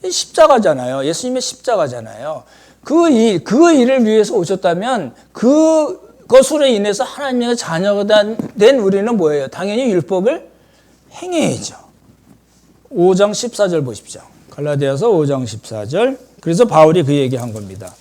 십자가잖아요. 예수님의 십자가잖아요. 그 일을 위해서 오셨다면 그것으로 인해서 하나님의 자녀가 된 우리는 뭐예요? 당연히 율법을 행해야죠. 5장 14절 보십시오. 갈라디아서 5장 14절. 그래서 바울이 그 얘기한 겁니다.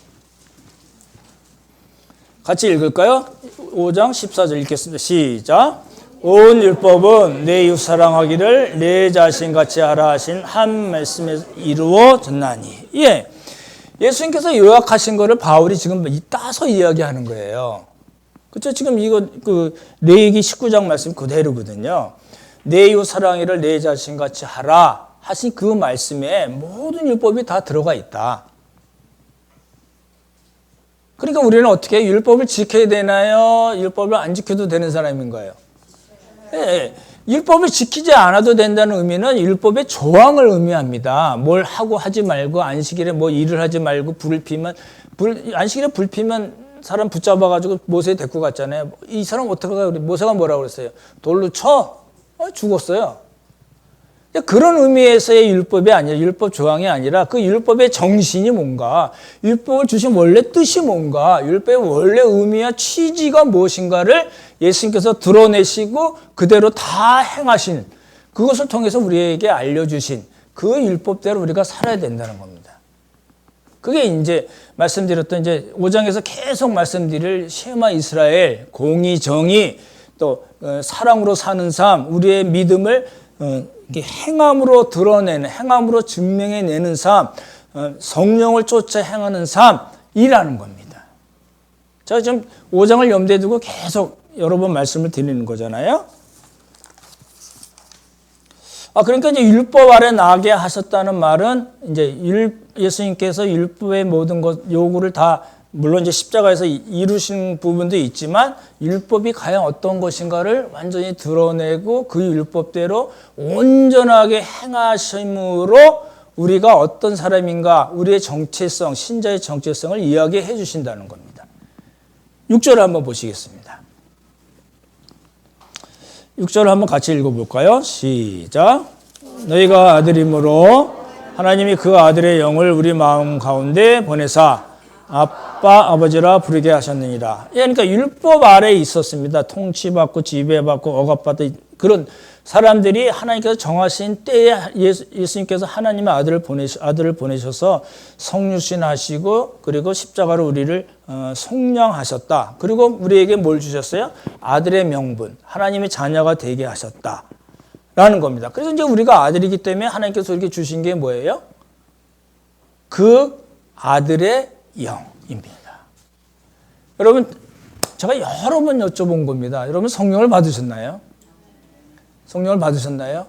같이 읽을까요? 5장 14절 읽겠습니다. 시작. 온 율법은 내 이웃 사랑하기를 내 자신같이 하라 하신 한 말씀에 이루어졌나니. 예, 예수님께서 요약하신 거를 바울이 지금 따서 이야기하는 거예요. 그렇죠? 지금 이거 레위기 19장 말씀 그대로거든요. 내 이웃 사랑하기를 내 자신같이 하라 하신 그 말씀에 모든 율법이 다 들어가 있다. 그러니까 우리는 어떻게 율법을 지켜야 되나요? 율법을 안 지켜도 되는 사람인가요? 예, 율법을 지키지 않아도 된다는 의미는 율법의 조항을 의미합니다. 뭘 하고 하지 말고, 안식일에 뭐 일을 하지 말고, 안식일에 불 피면 사람 붙잡아가지고 모세에 데리고 갔잖아요. 이 사람 어떡할까요? 모세가 뭐라고 그랬어요? 돌로 쳐? 죽었어요. 그런 의미에서의 율법이 아니라, 율법 조항이 아니라 그 율법의 정신이 뭔가, 율법을 주신 원래 뜻이 뭔가, 율법의 원래 의미와 취지가 무엇인가를 예수님께서 드러내시고 그대로 다 행하신, 그것을 통해서 우리에게 알려주신 그 율법대로 우리가 살아야 된다는 겁니다. 그게 이제 말씀드렸던 이제 5장에서 계속 말씀드릴 셰마 이스라엘, 공의, 정의, 또 사랑으로 사는 삶, 우리의 믿음을 행함으로 드러내는, 행함으로 증명해내는 삶, 성령을 쫓아 행하는 삶이라는 겁니다. 제가 지금 5장을 염두에 두고 계속 여러 번 말씀을 드리는 거잖아요. 그러니까 이제 율법 아래 나게 하셨다는 말은 이제 예수님께서 율법의 모든 것, 요구를 다 물론 이제 십자가에서 이루신 부분도 있지만 율법이 과연 어떤 것인가를 완전히 드러내고 그 율법대로 온전하게 행하심으로 우리가 어떤 사람인가, 우리의 정체성, 신자의 정체성을 이야기해 주신다는 겁니다. 6절을 한번 보시겠습니다. 6절을 한번 같이 읽어볼까요? 시작. 너희가 아들이므로 하나님이 그 아들의 영을 우리 마음 가운데 보내사 아빠, 아버지라 부르게 하셨느니라. 그러니까 율법 아래에 있었습니다. 통치받고 지배받고 억압받던 그런 사람들이 하나님께서 정하신 때에 예수님께서 하나님의 아들을 보내셔서 성육신하시고 그리고 십자가로 우리를 속량하셨다. 그리고 우리에게 뭘 주셨어요? 아들의 명분, 하나님의 자녀가 되게 하셨다라는 겁니다. 그래서 이제 우리가 아들이기 때문에 하나님께서 우리에게 주신 게 뭐예요? 그 아들의 영입니다. 여러분, 제가 여러 번 여쭤본 겁니다. 여러분 성령을 받으셨나요? 성령을 받으셨나요?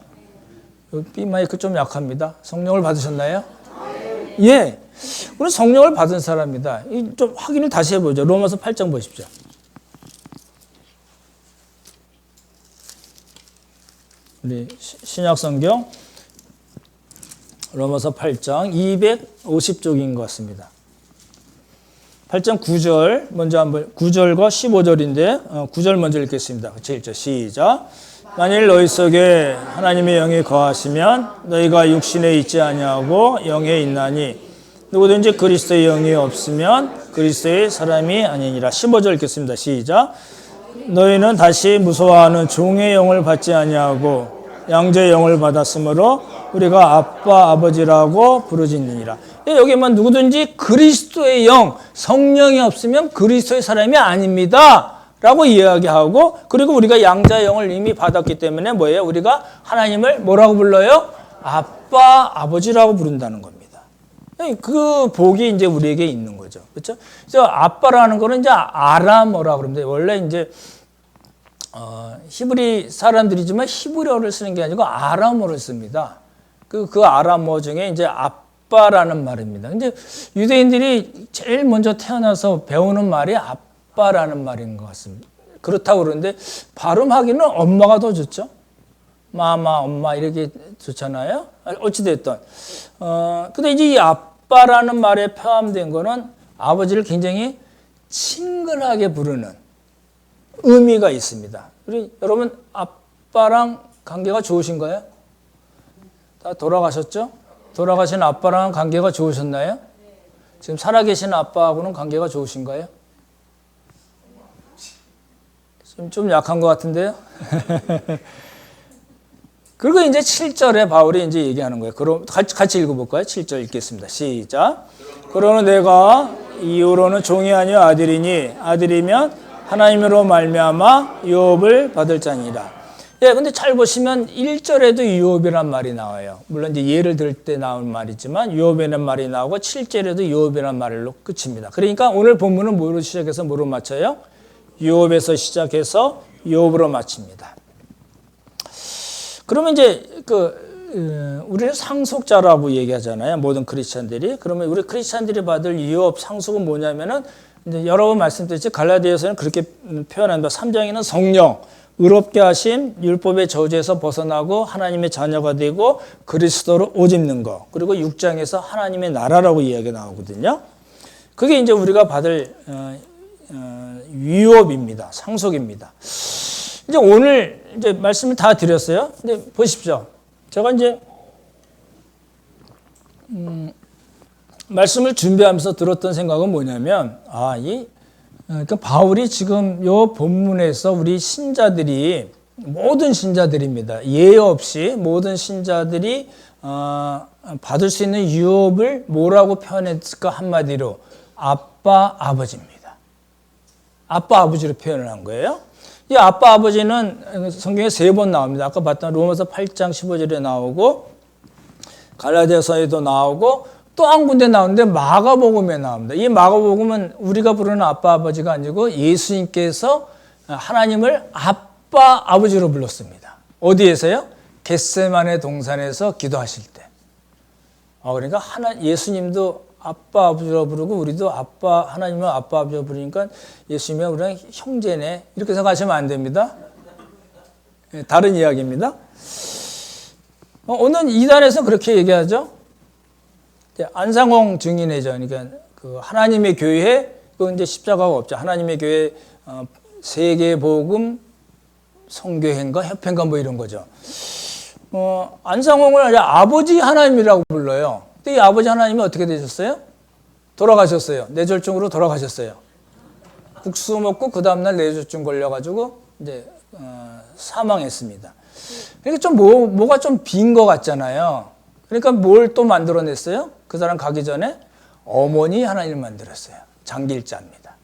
이 마이크 좀 약합니다. 성령을 받으셨나요? 예. 우리 성령을 받은 사람입니다. 좀 확인을 다시 해보죠. 로마서 8장 보십시오. 우리 신약성경 로마서 8장 250쪽인 것 같습니다. 8장 9절 먼저 한번 9절과 15절인데 9절 먼저 읽겠습니다. 같이 읽죠. 시작. 만일 너희 속에 하나님의 영이 거하시면 너희가 육신에 있지 아니하고 영에 있나니 누구든지 그리스도의 영이 없으면 그리스도의 사람이 아니니라. 15절 읽겠습니다. 시작. 너희는 다시 무서워하는 종의 영을 받지 아니하고 양자의 영을 받았으므로 우리가 아빠 아버지라고 부르짖느니라. 여기만 누구든지 그리스도의 영, 성령이 없으면 그리스도의 사람이 아닙니다 라고 이야기하고, 그리고 우리가 양자의 영을 이미 받았기 때문에 뭐예요? 우리가 하나님을 뭐라고 불러요? 아빠 아버지라고 부른다는 겁니다. 그 복이 이제 우리에게 있는 거죠. 그렇죠? 그래서 아빠라는 거는 이제 아람어라고 그럽니다. 원래 이제 히브리 사람들이지만 히브리어를 쓰는 게 아니고 아람어를 씁니다. 그 아람어 중에 이제 아빠라는 말입니다. 근데 유대인들이 제일 먼저 태어나서 배우는 말이 아빠라는 말인 것 같습니다. 그렇다고 그러는데 발음하기는 엄마가 더 좋죠. 마마, 엄마 이렇게 좋잖아요. 어찌됐든. 근데 이제 이 아빠라는 말에 포함된 거는 아버지를 굉장히 친근하게 부르는 의미가 있습니다. 우리 여러분 아빠랑 관계가 좋으신가요? 다 돌아가셨죠? 돌아가신 아빠랑 관계가 좋으셨나요? 지금 살아계신 아빠하고는 관계가 좋으신가요? 좀 약한 것 같은데요? 그리고 이제 7절에 바울이 이제 얘기하는 거예요. 그럼 같이 읽어볼까요? 7절 읽겠습니다. 시작. 그러나 내가 이후로는 종이 아니요 아들이니 아들이면 하나님으로 말미암아 유업을 받을 자니라. 예, 근데 잘 보시면 1절에도 유업이란 말이 나와요. 물론 이제 예를 들 때 나온 말이지만 유업이라는 말이 나오고 7절에도 유업이라는 말로 끝입니다. 그러니까 오늘 본문은 뭐로 시작해서 뭐로 마쳐요? 유업에서 시작해서 유업으로 마칩니다. 그러면 이제 우리는 상속자라고 얘기하잖아요. 모든 크리스찬들이. 그러면 우리 크리스찬들이 받을 유업 상속은 뭐냐면은 이제 여러 번 말씀드렸지 갈라디아서는 그렇게 표현합니다. 3장에는 성령, 의롭게 하심, 율법의 저주에서 벗어나고 하나님의 자녀가 되고 그리스도로 옷 입는 거. 그리고 6장에서 하나님의 나라라고 이야기가 나오거든요. 그게 이제 우리가 받을 유업입니다. 상속입니다. 이제 오늘 이제 말씀을 다 드렸어요. 근데 보십시오. 제가 이제 말씀을 준비하면서 들었던 생각은 뭐냐면 그러니까 바울이 지금 요 본문에서 우리 신자들이 모든 신자들입니다. 예외 없이 모든 신자들이 받을 수 있는 유업을 뭐라고 표현했을까? 한마디로 아빠 아버지입니다. 아빠 아버지로 표현을 한 거예요. 이 아빠 아버지는 성경에 3번 나옵니다. 아까 봤던 로마서 8장 15절에 나오고 갈라디아서에도 나오고 또 한 군데 나오는데 마가복음에 나옵니다. 이 마가복음은 우리가 부르는 아빠 아버지가 아니고 예수님께서 하나님을 아빠 아버지로 불렀습니다. 어디에서요? 겟세마네 동산에서 기도하실 때. 그러니까 예수님도 아빠 아버지로 부르고 우리도 하나님은 아빠 아버지로 부르니까 예수님이 우리랑 형제네 이렇게 생각하시면 안 됩니다. 다른 이야기입니다. 오늘 이단에서 그렇게 얘기하죠. 안상홍 증인회죠. 그러니까 그 하나님의 교회, 그 이제 십자가가 없죠. 하나님의 교회 세계 복음 선교회인가 협회인가 뭐 이런 거죠. 안상홍을 아버지 하나님이라고 불러요. 근데 이 아버지 하나님이 어떻게 되셨어요? 돌아가셨어요. 뇌졸중으로 돌아가셨어요. 국수 먹고 그 다음날 뇌졸중 걸려가지고 이제 사망했습니다. 그러니까 좀 뭐가 좀 빈 것 같잖아요. 그러니까 뭘 또 만들어냈어요? 그 사람 가기 전에 어머니 하나님을 만들었어요. 장길자입니다.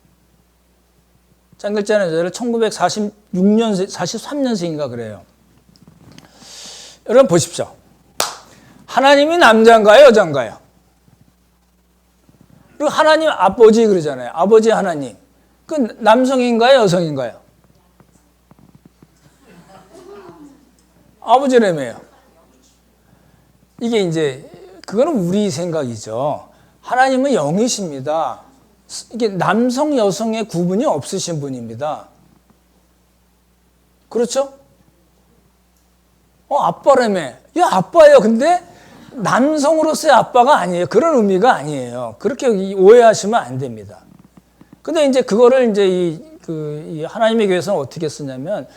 장길자는 저를 1946년, 43년생인가 그래요. 여러분 보십시오. 하나님이 남자인가요? 여자인가요? 그리고 하나님 아버지 그러잖아요. 아버지 하나님. 그 남성인가요? 여성인가요? 아버지라며요. 이게 이제 그거는 우리 생각이죠. 하나님은 영이십니다. 이게 남성 여성의 구분이 없으신 분입니다. 그렇죠? 아빠라며. 야, 아빠예요. 근데 남성으로서의 아빠가 아니에요. 그런 의미가 아니에요. 그렇게 오해하시면 안 됩니다. 근데 이제 그거를 이제 이 하나님의 교회에서는 어떻게 쓰냐면,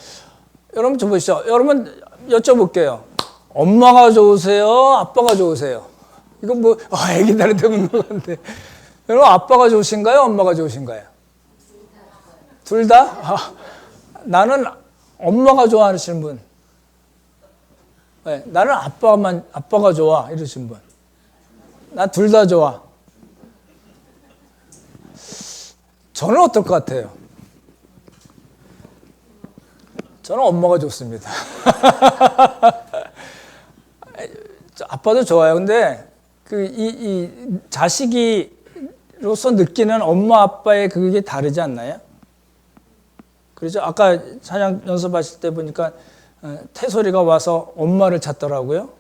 여러분 좀 보시죠. 여러분 여쭤볼게요. 엄마가 좋으세요? 아빠가 좋으세요? 이건 뭐, 애기들한테 묻는 건데. 여러분 아빠가 좋으신가요? 엄마가 좋으신가요? 둘 다? 나는 엄마가 좋아하시는 분. 네, 나는 아빠가 좋아. 이러신 분. 난 둘 다 좋아. 저는 어떨 것 같아요? 저는 엄마가 좋습니다. 아빠도 좋아요. 근데 이 자식이로서 느끼는 엄마 아빠의 그게 다르지 않나요? 그렇죠? 아까 찬양 연습하실 때 보니까 태소리가 와서 엄마를 찾더라고요.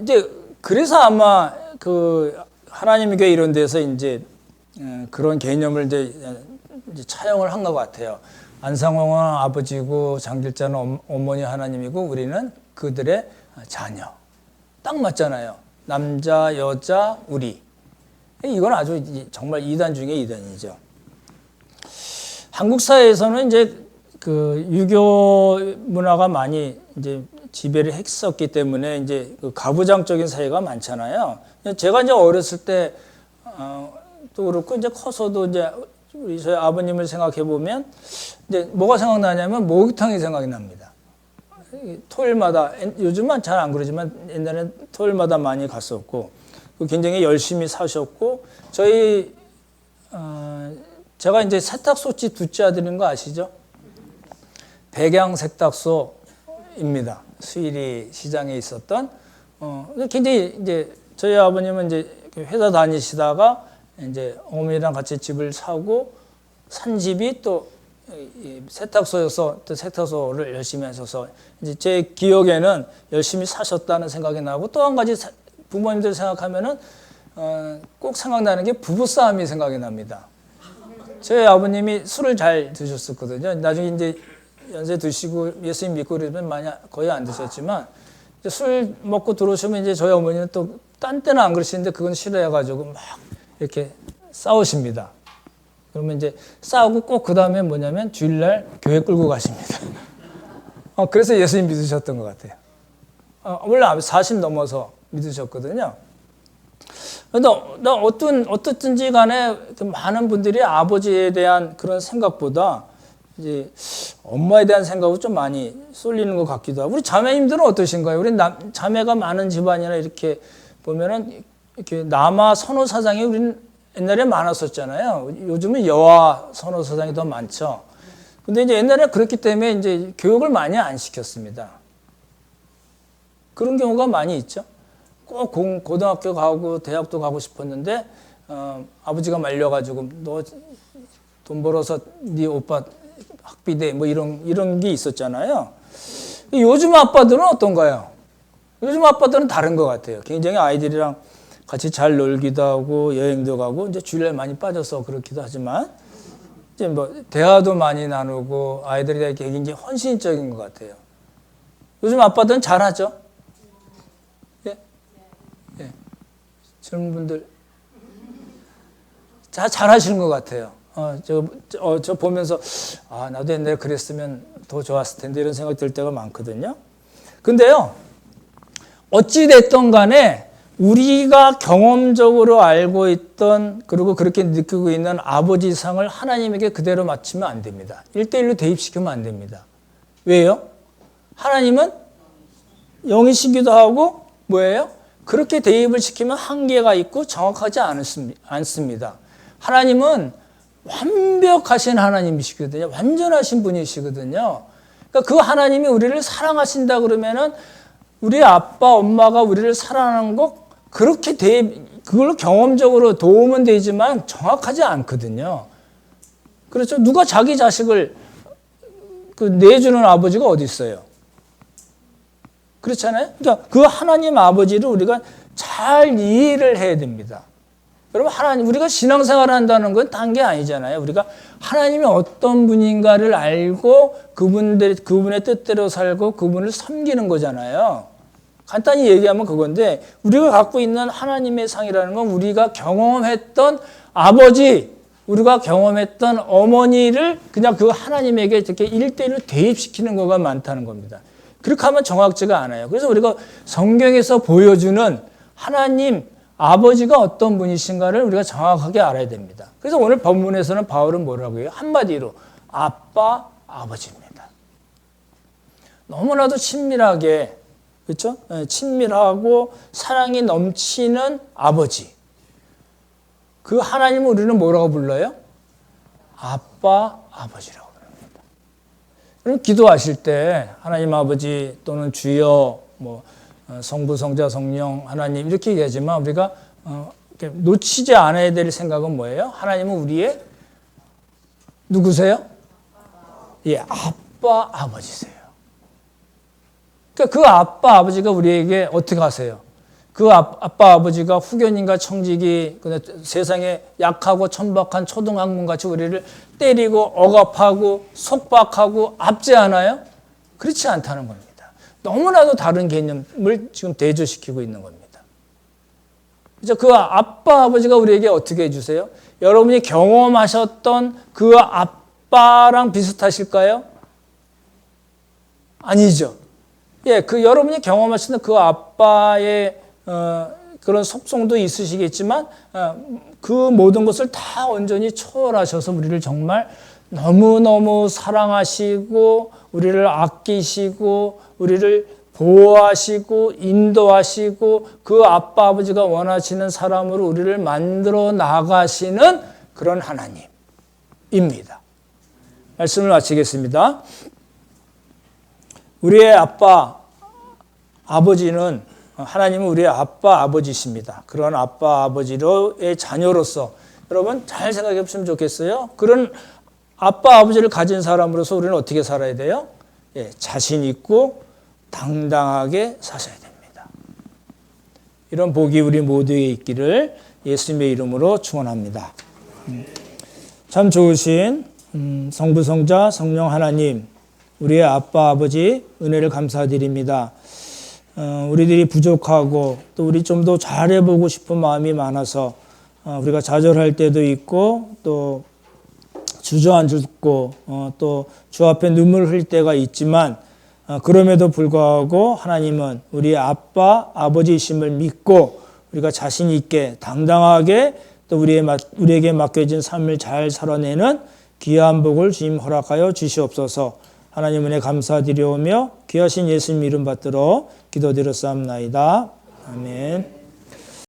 이제 그래서 아마 그 하나님의 교회 이런 데서 이제 그런 개념을 이제 차용을 한 것 같아요. 안상홍은 아버지고 장길자는 어머니 하나님이고 우리는 그들의 자녀. 딱 맞잖아요. 남자, 여자, 우리. 이건 아주 정말 이단 중에 이단이죠. 한국 사회에서는 이제 그 유교 문화가 많이 이제 지배를 했었기 때문에 이제 그 가부장적인 사회가 많잖아요. 제가 이제 어렸을 때 또 그렇고 이제 커서도 이제 저희 아버님을 생각해 보면 이제 뭐가 생각나냐면 목욕탕이 생각이 납니다. 토요일마다, 요즘은 잘 안 그러지만 옛날엔 토요일마다 많이 갔었고, 굉장히 열심히 사셨고, 제가 이제 세탁소집 둘째 아들인 거 아시죠? 백양 세탁소입니다. 수일이 시장에 있었던. 굉장히 이제 저희 아버님은 이제 회사 다니시다가 이제 어머니랑 같이 집을 사고 산 집이 또 세탁소여서 또 세탁소를 열심히 하셔서 이제 제 기억에는 열심히 사셨다는 생각이 나고, 또 한 가지 부모님들 생각하면은 꼭 생각나는 게 부부싸움이 생각이 납니다. 저희 아버님이 술을 잘 드셨었거든요. 나중에 이제 연세 드시고 예수님 믿고 그러면 거의 안 드셨지만, 술 먹고 들어오시면 이제 저희 어머니는 또 딴 때는 안 그러시는데 그건 싫어해가지고 막 이렇게 싸우십니다. 그러면 이제 싸우고 꼭 그 다음에 뭐냐면 주일날 교회 끌고 가십니다. 그래서 예수님 믿으셨던 것 같아요. 원래 40 넘어서 믿으셨거든요. 근데 어떻든지 간에 많은 분들이 아버지에 대한 그런 생각보다 이제 엄마에 대한 생각으로 좀 많이 쏠리는 것 같기도 하고. 우리 자매님들은 어떠신가요? 우리 자매가 많은 집안이나 이렇게 보면은 이렇게 남아 선호 사상이 우리는 옛날에 많았었잖아요. 요즘은 여아 선호 사상이 더 많죠. 근데 이제 옛날에 그렇기 때문에 이제 교육을 많이 안 시켰습니다. 그런 경우가 많이 있죠. 꼭 고등학교 가고 대학도 가고 싶었는데 아버지가 말려가지고 너 돈 벌어서 네 오빠 학비대 뭐 이런 게 있었잖아요. 요즘 아빠들은 어떤가요? 요즘 아빠들은 다른 것 같아요. 굉장히 아이들이랑 같이 잘 놀기도 하고 여행도 가고 이제 주일날 많이 빠져서 그렇기도 하지만 이제 뭐 대화도 많이 나누고 아이들에게 굉장히 헌신적인 것 같아요. 요즘 아빠들은 잘하죠? 예? 예. 젊은 분들 잘하시는 것 같아요. 저 보면서 나도 옛날에 그랬으면 더 좋았을 텐데 이런 생각이 들 때가 많거든요. 근데요, 어찌됐든 간에 우리가 경험적으로 알고 있던 그리고 그렇게 느끼고 있는 아버지상을 하나님에게 그대로 맞추면 안 됩니다. 1대1로 대입시키면 안 됩니다. 왜요? 하나님은 영이시기도 하고 뭐예요? 그렇게 대입을 시키면 한계가 있고 정확하지 않습니다. 하나님은 완벽하신 하나님이시거든요. 완전하신 분이시거든요. 그러니까 그 하나님이 우리를 사랑하신다 그러면은 우리 아빠, 엄마가 우리를 사랑하는 거 그렇게 그걸로 경험적으로 도움은 되지만 정확하지 않거든요. 그렇죠? 누가 자기 자식을 내주는 아버지가 어디 있어요? 그렇잖아요? 그러니까 그 하나님 아버지를 우리가 잘 이해를 해야 됩니다. 여러분, 우리가 신앙생활을 한다는 건 딴 게 아니잖아요. 우리가 하나님이 어떤 분인가를 알고 그분의 뜻대로 살고 그분을 섬기는 거잖아요. 간단히 얘기하면 그건데, 우리가 갖고 있는 하나님의 상이라는 건 우리가 경험했던 아버지, 우리가 경험했던 어머니를 그냥 그 하나님에게 이렇게 1대1로 대입시키는 거가 많다는 겁니다. 그렇게 하면 정확지가 않아요. 그래서 우리가 성경에서 보여주는 하나님, 아버지가 어떤 분이신가를 우리가 정확하게 알아야 됩니다. 그래서 오늘 본문에서는 바울은 뭐라고 해요? 한마디로 아빠, 아버지입니다. 너무나도 친밀하게, 그렇죠? 친밀하고 사랑이 넘치는 아버지. 그 하나님을 우리는 뭐라고 불러요? 아빠, 아버지라고 부릅니다. 그럼 기도하실 때 하나님 아버지 또는 주여, 성부, 성자, 성령, 하나님 이렇게 얘기하지만 우리가 놓치지 않아야 될 생각은 뭐예요? 하나님은 우리의 누구세요? 예, 아빠, 아버지세요. 그러니까 그 아빠, 아버지가 우리에게 어떻게 하세요? 그 아빠, 아버지가 후견인과 청지기, 세상에 약하고 천박한 초등학문같이 우리를 때리고 억압하고 속박하고 압제하나요? 그렇지 않다는 겁니다. 너무나도 다른 개념을 지금 대조시키고 있는 겁니다. 그래서 그 아빠, 아버지가 우리에게 어떻게 해주세요? 여러분이 경험하셨던 그 아빠랑 비슷하실까요? 아니죠. 예, 여러분이 경험하시는 그 아빠의 그런 속성도 있으시겠지만 그 모든 것을 다 온전히 초월하셔서 우리를 정말 너무너무 사랑하시고 우리를 아끼시고 우리를 보호하시고 인도하시고 그 아빠 아버지가 원하시는 사람으로 우리를 만들어 나가시는 그런 하나님입니다. 말씀을 마치겠습니다. 우리의 아빠 아버지는 하나님은 우리의 아빠 아버지십니다. 그런 아빠 아버지의 자녀로서 여러분 잘 생각해 보시면 좋겠어요. 그런 아빠 아버지를 가진 사람으로서 우리는 어떻게 살아야 돼요? 예, 자신 있고 당당하게 사셔야 됩니다. 이런 복이 우리 모두에게 있기를 예수님의 이름으로 축원합니다. 참 좋으신 성부 성자 성령 하나님, 우리의 아빠 아버지 은혜를 감사드립니다. 우리들이 부족하고 또 우리 좀 더 잘해보고 싶은 마음이 많아서 우리가 좌절할 때도 있고 또 주저앉고 또 주 앞에 눈물 흘릴 때가 있지만 그럼에도 불구하고 하나님은 우리의 아빠 아버지이심을 믿고 우리가 자신 있게 당당하게 또 우리에게 맡겨진 삶을 잘 살아내는 귀한 복을 주님 허락하여 주시옵소서. 하나님 은혜 감사드리오며 귀하신 예수님 이름 받들어 기도드렸사옵나이다. 아멘.